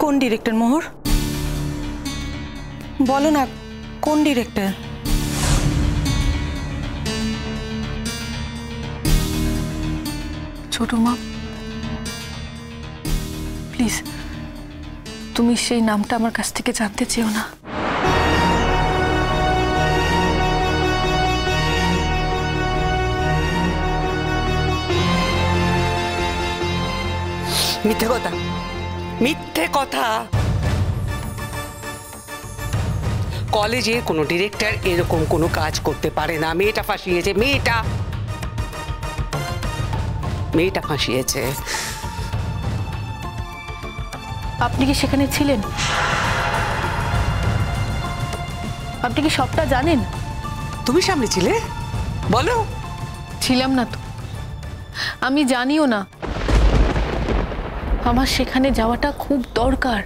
কোন ডিরেক্টর মোহর? বলো না, কোন ডিরেক্টর? ছোট মা, প্লিজ তুমি সেই নামটা আমার কাছ থেকে জানতে চেও না। মিথ্যে কথা, মিথ্যে কথা। কলেজের কোনো ডিরেক্টর এরকম কোনো কাজ করতে পারে না। মেয়েটা ফাঁসিয়েছে, মেয়েটা ফাঁসিয়েছে। আপনি কি সেখানে ছিলেন? আপনি কি সবটা জানেন? তুমি সামনে ছিলে? বলো। ছিলাম না তো, আমি জানিও না। আমার সেখানে যাওয়াটা খুব দরকার।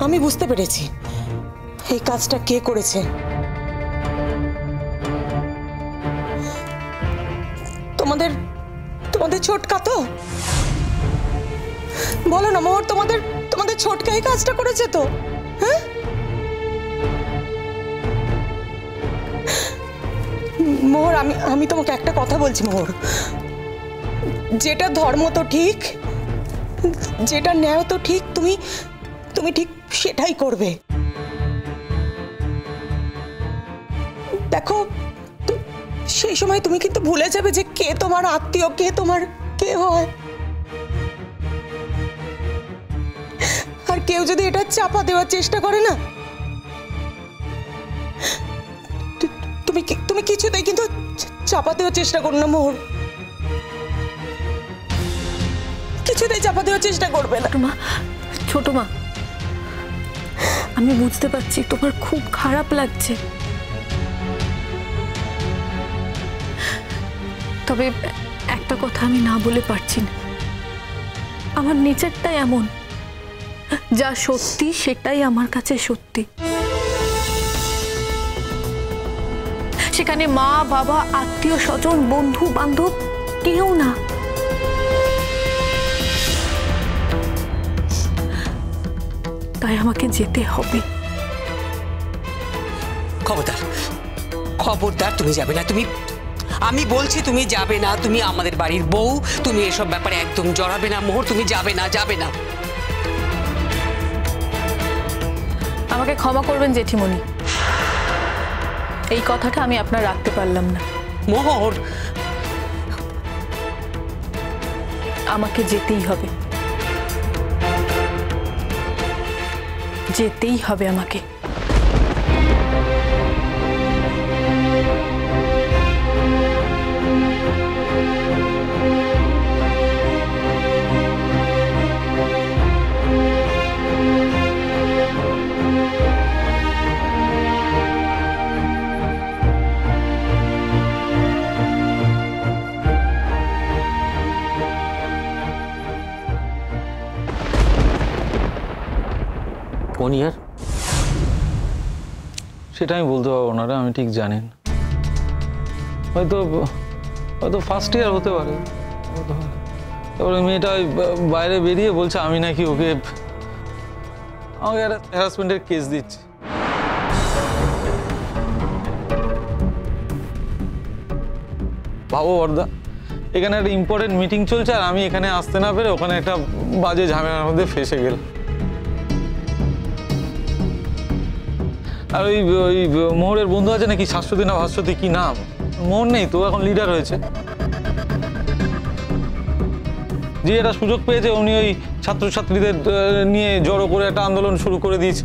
আমি বুঝতে পেরেছি এই কাজটা কে করেছে। তোমাদের ছোটকা তো? বলো না মোহর, তোমাদের ছোটকা এই কাজটা করেছে তো? হ্যাঁ মোহর, আমি তোমাকে একটা কথা বলছি মোহর, যেটা ধর্ম তো ঠিক, যেটা ন্যায় তো ঠিক, তুমি ঠিক সেটাই করবে। দেখো সেই সময় তুমি কিন্তু ভুলে যাবে যে কে তোমার আত্মীয়, কে তোমার কে হয়। আর কেউ যদি এটা চাপা দেওয়ার চেষ্টা করে না, তুমি কিছুতেই কিন্তু চাপা দেওয়ার চেষ্টা করো না মোহর, কিছুতেই চাপা দেওয়ার চেষ্টা করবে না। ছোট মা, আমি বুঝতে পারছি তোমার খুব খারাপ লাগছে, তবে একটা কথা আমি না বলে পারছি না। আমার নেচারটাই এমন, যা সত্যি সেটাই আমার কাছে সত্যি। সেখানে মা বাবা, আত্মীয় স্বজন, বন্ধু বান্ধব কেউ না। তাই আমাকে যেতে হবে। খবরদার তুমি যাবে না। আমি বলছি তুমি যাবে না। তুমি আমাদের বাড়ির বউ, তুমি এসব ব্যাপারে একদম জড়াবে না মোহর। তুমি যাবে না। আমাকে ক্ষমা করবেন জেঠিমণি, এই কথাটা আমি আপনার রাখতে পারলাম না। মোহর, আমাকে যেতেই হবে, যেতেই হবে আমাকে। কোন ইয়ার সেটা আমি বলতে পারবো না রে, আমি ঠিক জানি না। হয়তো ফার্স্ট ইয়ার হতে পারে। তারপরে মেয়েটা বাইরে বেরিয়ে বলছে আমি নাকি ওকে আমাকে একটা হ্যারাসমেন্টের কেস দিচ্ছে। ভাবো বর্দা, এখানে একটা ইম্পর্টেন্ট মিটিং চলছে আর আমি এখানে আসতে না পেরে ওখানে একটা বাজে ঝামেলার মধ্যে ফেসে গেলাম। আর ওই মোহরের বন্ধু আছে নাকি, শাশ্বতী না ভাস্বতী কি নাম, মোহর নেই তো, এখন লিডার হয়েছে। যে একটা সুযোগ পেয়েছে উনি ওই ছাত্রছাত্রীদের নিয়ে জড়ো করে একটা আন্দোলন শুরু করে দিয়েছে।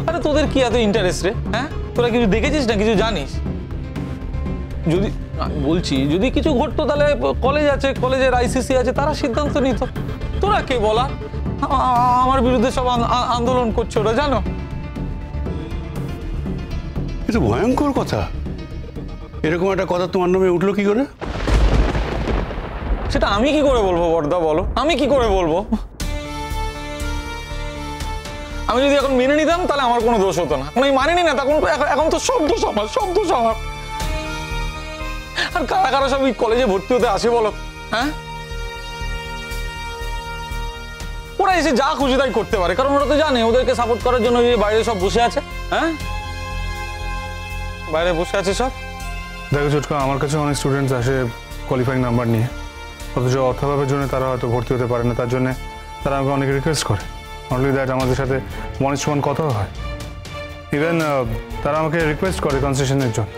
আরে তোদের কি এত ইন্টারেস্ট রে? হ্যাঁ, তোরা কিছু দেখেছিস না, কিছু জানিস? যদি আমি বলছি যদি কিছু ঘটতো তাহলে কলেজ আছে, কলেজের আইসিসি আছে, তারা সিদ্ধান্ত নিত। তোরা কে বলা? আমার বিরুদ্ধে সব আন্দোলন করছে ওরা, জানো? এটা ভয়ঙ্কর কথা। এরকম একটা কথা তোমার নামে উঠলো কি করে? সেটা আমি কি করে বলবো বর্দা, বলো আমি কি করে বলবো? আমি যদি এখন মেনে নিতাম তাহলে আমার কোনো দোষ হতো না। আমি মানিনি না, তখন এখন তো সব দোষ আমার, সব দোষ আমার। আর কারা কারা সব এই কলেজে ভর্তি হতে আসে বলো? হ্যাঁ, ওরা এসে যা খুশি তাই করতে পারে, কারণ ওরা তো জানে ওদেরকে সাপোর্ট করার জন্য এই বাইরে সব বসে আছে। হ্যাঁ, বাইরে বসে আছে সব। দেখো ছোটকা, আমার কাছে অনেক স্টুডেন্টস আসে কোয়ালিফাইং নাম্বার নিয়ে, অথচ অর্থাভাবের জন্য তারা হয়তো ভর্তি হতে পারে না, তার জন্য তারা আমাকে অনেক রিকোয়েস্ট করে। অনলি দ্যাট, আমাদের সাথে ওয়ান কথাও হয়। ইভেন তারা আমাকে রিকোয়েস্ট করে কনসেশনের জন্য।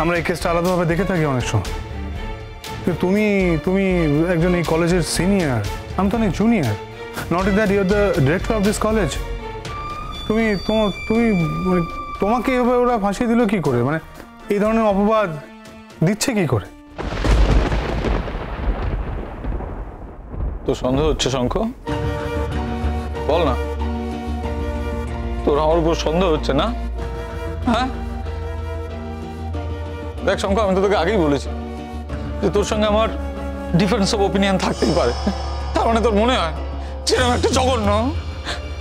আমরা এই কেসটা আলাদাভাবে দেখে থাকি অনেক সময়। তুমি তুমি একজন এই কলেজের সিনিয়র, আমি তো অনেক junior. Not in that you are the director of this college. তুমি মানে তোমাকে এভাবে ওরা ফাঁসিয়ে দিল কি করে? মানে এই ধরনের অপবাদ দিচ্ছে কি করে? তো সন্দেহ হচ্ছে শঙ্খ? বল না, তোর আমার উপর সন্দেহ হচ্ছে না? হ্যাঁ, দেখ শঙ্খ, আমি তো তোকে আগেই বলেছি যে তোর সঙ্গে আমার ডিফারেন্স অফ ওপিনিয়ন থাকতেই পারে। তার মানে তোর মনে হয় সেরকম একটা জঘন্য,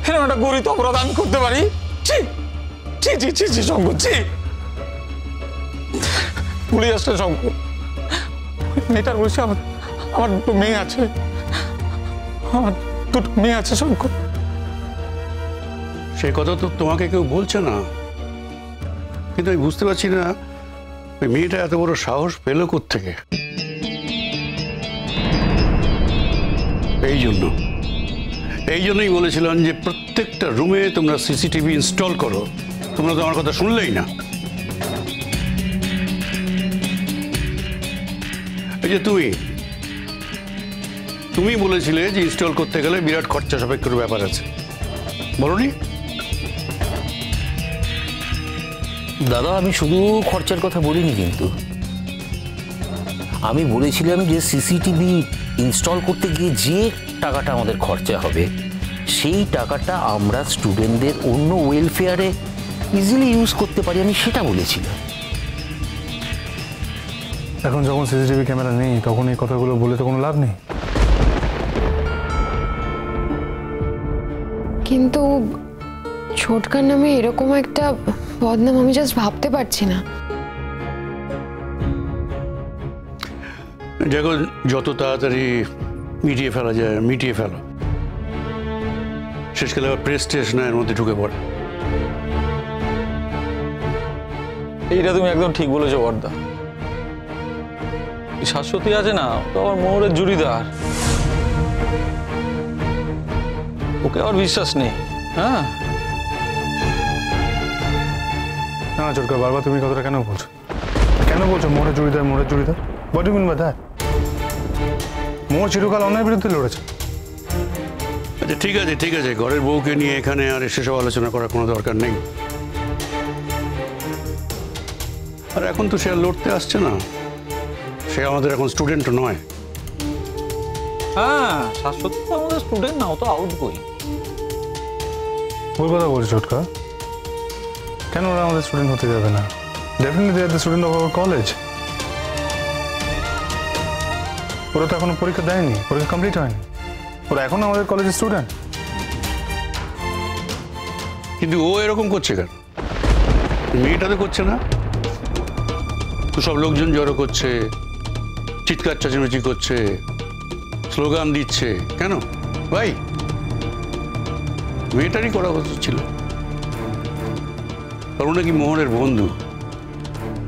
সেরকম একটা গরিত অপরাধ আমি করতে পারি? ছি ছি ছি ছি ছি শঙ্খ, ছি। ভুলে আসছে শঙ্খ, মেয়েটার বলছে আমার দুটো মেয়ে আছে, আমার দুটো মেয়ে আছে শঙ্খ। সে কথা তো তোমাকে কেউ বলছে না, কিন্তু আমি বুঝতে পারছি না ওই মেয়েটা এত বড় সাহস পেল কোত্থেকে। এই জন্যই বলেছিলাম যে প্রত্যেকটা রুমে তোমরা সিসিটিভি ইনস্টল করো। তোমরা তো আমার কথা শুনলেই না। এই যে তুমি বলেছিলে যে ইনস্টল করতে গেলে বিরাট খরচা সাপেক্ষের ব্যাপার আছে, বলোনি? দাদা, আমি শুধু খরচার কথা বলিনি, কিন্তু আমি বলেছিলাম যে সিসিটিভি ইনস্টল করতে গিয়ে যে টাকাটা আমাদের খরচা হবে সেই টাকাটা আমরা স্টুডেন্টদের অন্য ওয়েলফেয়ারে ইজিলি ইউজ করতে পারি, আমি সেটা বলেছিলাম। এখন যখন সিসিটিভি ক্যামেরা নেই তখন এই কথাগুলো বলে তো কোনো লাভ নেই। কিন্তু ছোটকার নামে এরকম একটা বদনাম আমি জাস্ট ভাবতে পারছি না। দেখো, যত তাড়াতাড়ি মিটিয়ে ফেলা যায় মিটিয়ে ফেলো। শেষকালে আবার প্রেস টেস্ট না এর মধ্যে ঢুকে পড়ে। এইটা তুমি একদম ঠিক বলেছো বর্দা। শাশ্বতী আছে না, তো আমার মোহরের জুড়িদার, ওকে আমার বিশ্বাস নেই। হ্যাঁ, না ছোটকা, বারবার তুমি কথাটা কেন বলছো? মোহরের জুড়িদার? What do you mean by that? মোহর চিরকাল অন্যায়ের বিরুদ্ধে লড়েছে। আচ্ছা ঠিক আছে, ঘরের বউকে নিয়ে এখানে আর সেসব আলোচনা করার কোনো দরকার নেই। আর এখন তো সে আর লড়তে আসছে না, সে আমাদের এখন স্টুডেন্টও নয়। হ্যাঁ, শাশ্বতী তো আমাদের স্টুডেন্ট না, ও তো আউট গোয়িং। ভুল কথা বলছো ছোটকা। কেন ওরা আমাদের স্টুডেন্ট হতে যাবে না? Definitely they are the student of our college. ওরা তো এখনো পরীক্ষা দেয়নি, পরীক্ষা কমপ্লিট হয়নি, ওরা এখন আমাদের কলেজের স্টুডেন্ট। কিন্তু ও এরকম করছে কেন? মেয়েটা তো করছে না। তো সব লোকজন জড়ো করছে, চিৎকার চেঁচামেচি করছে, স্লোগান দিচ্ছে, কেন ভাই? মেয়েটারই করা উচিত ছিল। কারণ নাকি মোহনের বন্ধু,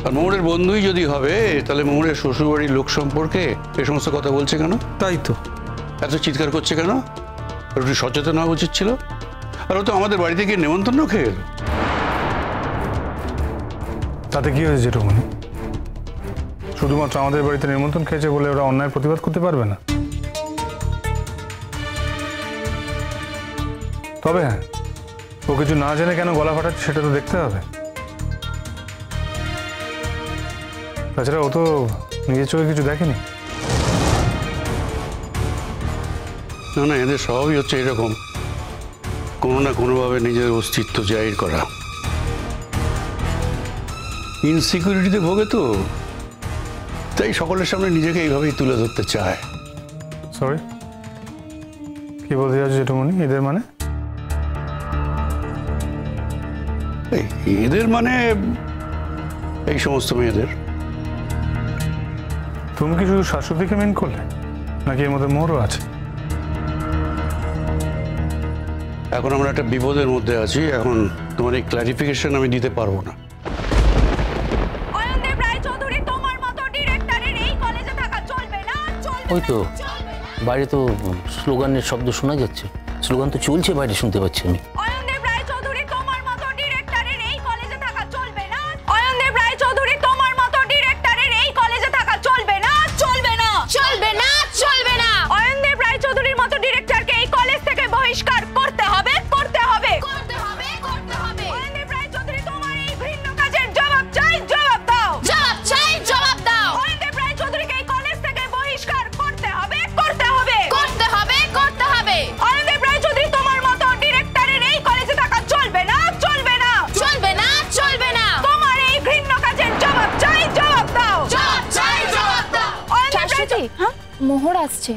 আর মোহনের বন্ধুই যদি হবে তাহলে মোহনের শ্বশুরবাড়ির লোক সম্পর্কে এ সমস্ত কথা বলছে কেন? তাই তো, এত চিৎকার করছে কেন? একটু সচেতন হওয়া উচিত ছিল। আর ও তো আমাদের বাড়িতে গিয়ে নেমন্তন্ন খেয়ে এলো। তাতে কি হয়েছে যেটুকুনি? শুধুমাত্র আমাদের বাড়িতে নিমন্ত্রণ খেয়েছে বলে ওরা অন্যায় প্রতিবাদ করতে পারবে না? তবে হ্যাঁ, ও কিছু না জেনে কেন গলা ফাটাচ্ছে সেটা তো দেখতে হবে। তাছাড়া ও তো নিজের চোখে কিছু দেখেনি। না, এদের স্বভাবই হচ্ছে এরকম, কোনো না কোনোভাবে নিজের অস্তিত্ব জাহির করা। ইনসিকিউরিটিতে ভোগে তো, তাই সকলের সামনে নিজেকে এইভাবেই তুলে ধরতে চায়। সরি, কি বলতে চাচ্ছ যেটুকুনি? এদের মানে? এদের মানে এই সমস্ত মেয়েদের। তুমি কি শুধু শাশ্বতীকে মেন করলে, নাকি এর মধ্যে মোরও আছে? এখন আমরা একটা বিপদের মধ্যে আছি, এখন তোমার এই ক্লারিফিকেশন আমি দিতে পারবো না। অয়নদেব রায়চৌধুরী, তোমার মতো ডিরেক্টরের এই কলেজে থাকা চলবে না, চলবে না। ওই তো বাইরে তো স্লোগানের শব্দ শোনা যাচ্ছে, স্লোগান তো চলছে বাইরে, শুনতে পাচ্ছি আমি। অয়নদেব রায়চৌধুরী, তোমার মতো ডিরেক্টরের এই কলেজে থাকা চলবে না। অয়নদেব রায়চৌধুরী, তোমার মতো ডিরেক্টরের এই কলেজে থাকা চলবে না, চলবে না, চলবে না, চলবে না। অয়নদেব রায়চৌধুরীর মতো ডিরেক্টরকে এই কলেজ থেকে বহিষ্কার করতে হবে, করতে হবে, করতে হবে, করতে হবে। অয়নদেব রায়চৌধুরী, তোমার এই ঘৃণ্য কাজের জবাব চাই, জবাব দাও, জবাব চাই, জবাব দাও। অয়নদেব রায়চৌধুরীকে এই কলেজ থেকে বহিষ্কার করতে হবে, করতে হবে, করতে হবে, করতে হবে। অয়নদেব রায়চৌধুরী, তোমার মতো ডিরেক্টরের এই কলেজে থাকা চলবে না, চলবে না, চলবে না, চলবে না। তোমার এই ঘৃণ্য কাজের জবাব চাই, জবাব দাও, জবাব চাই, জবাব দাও। শাশ্বতী, হ্যাঁ মোহর আসছে।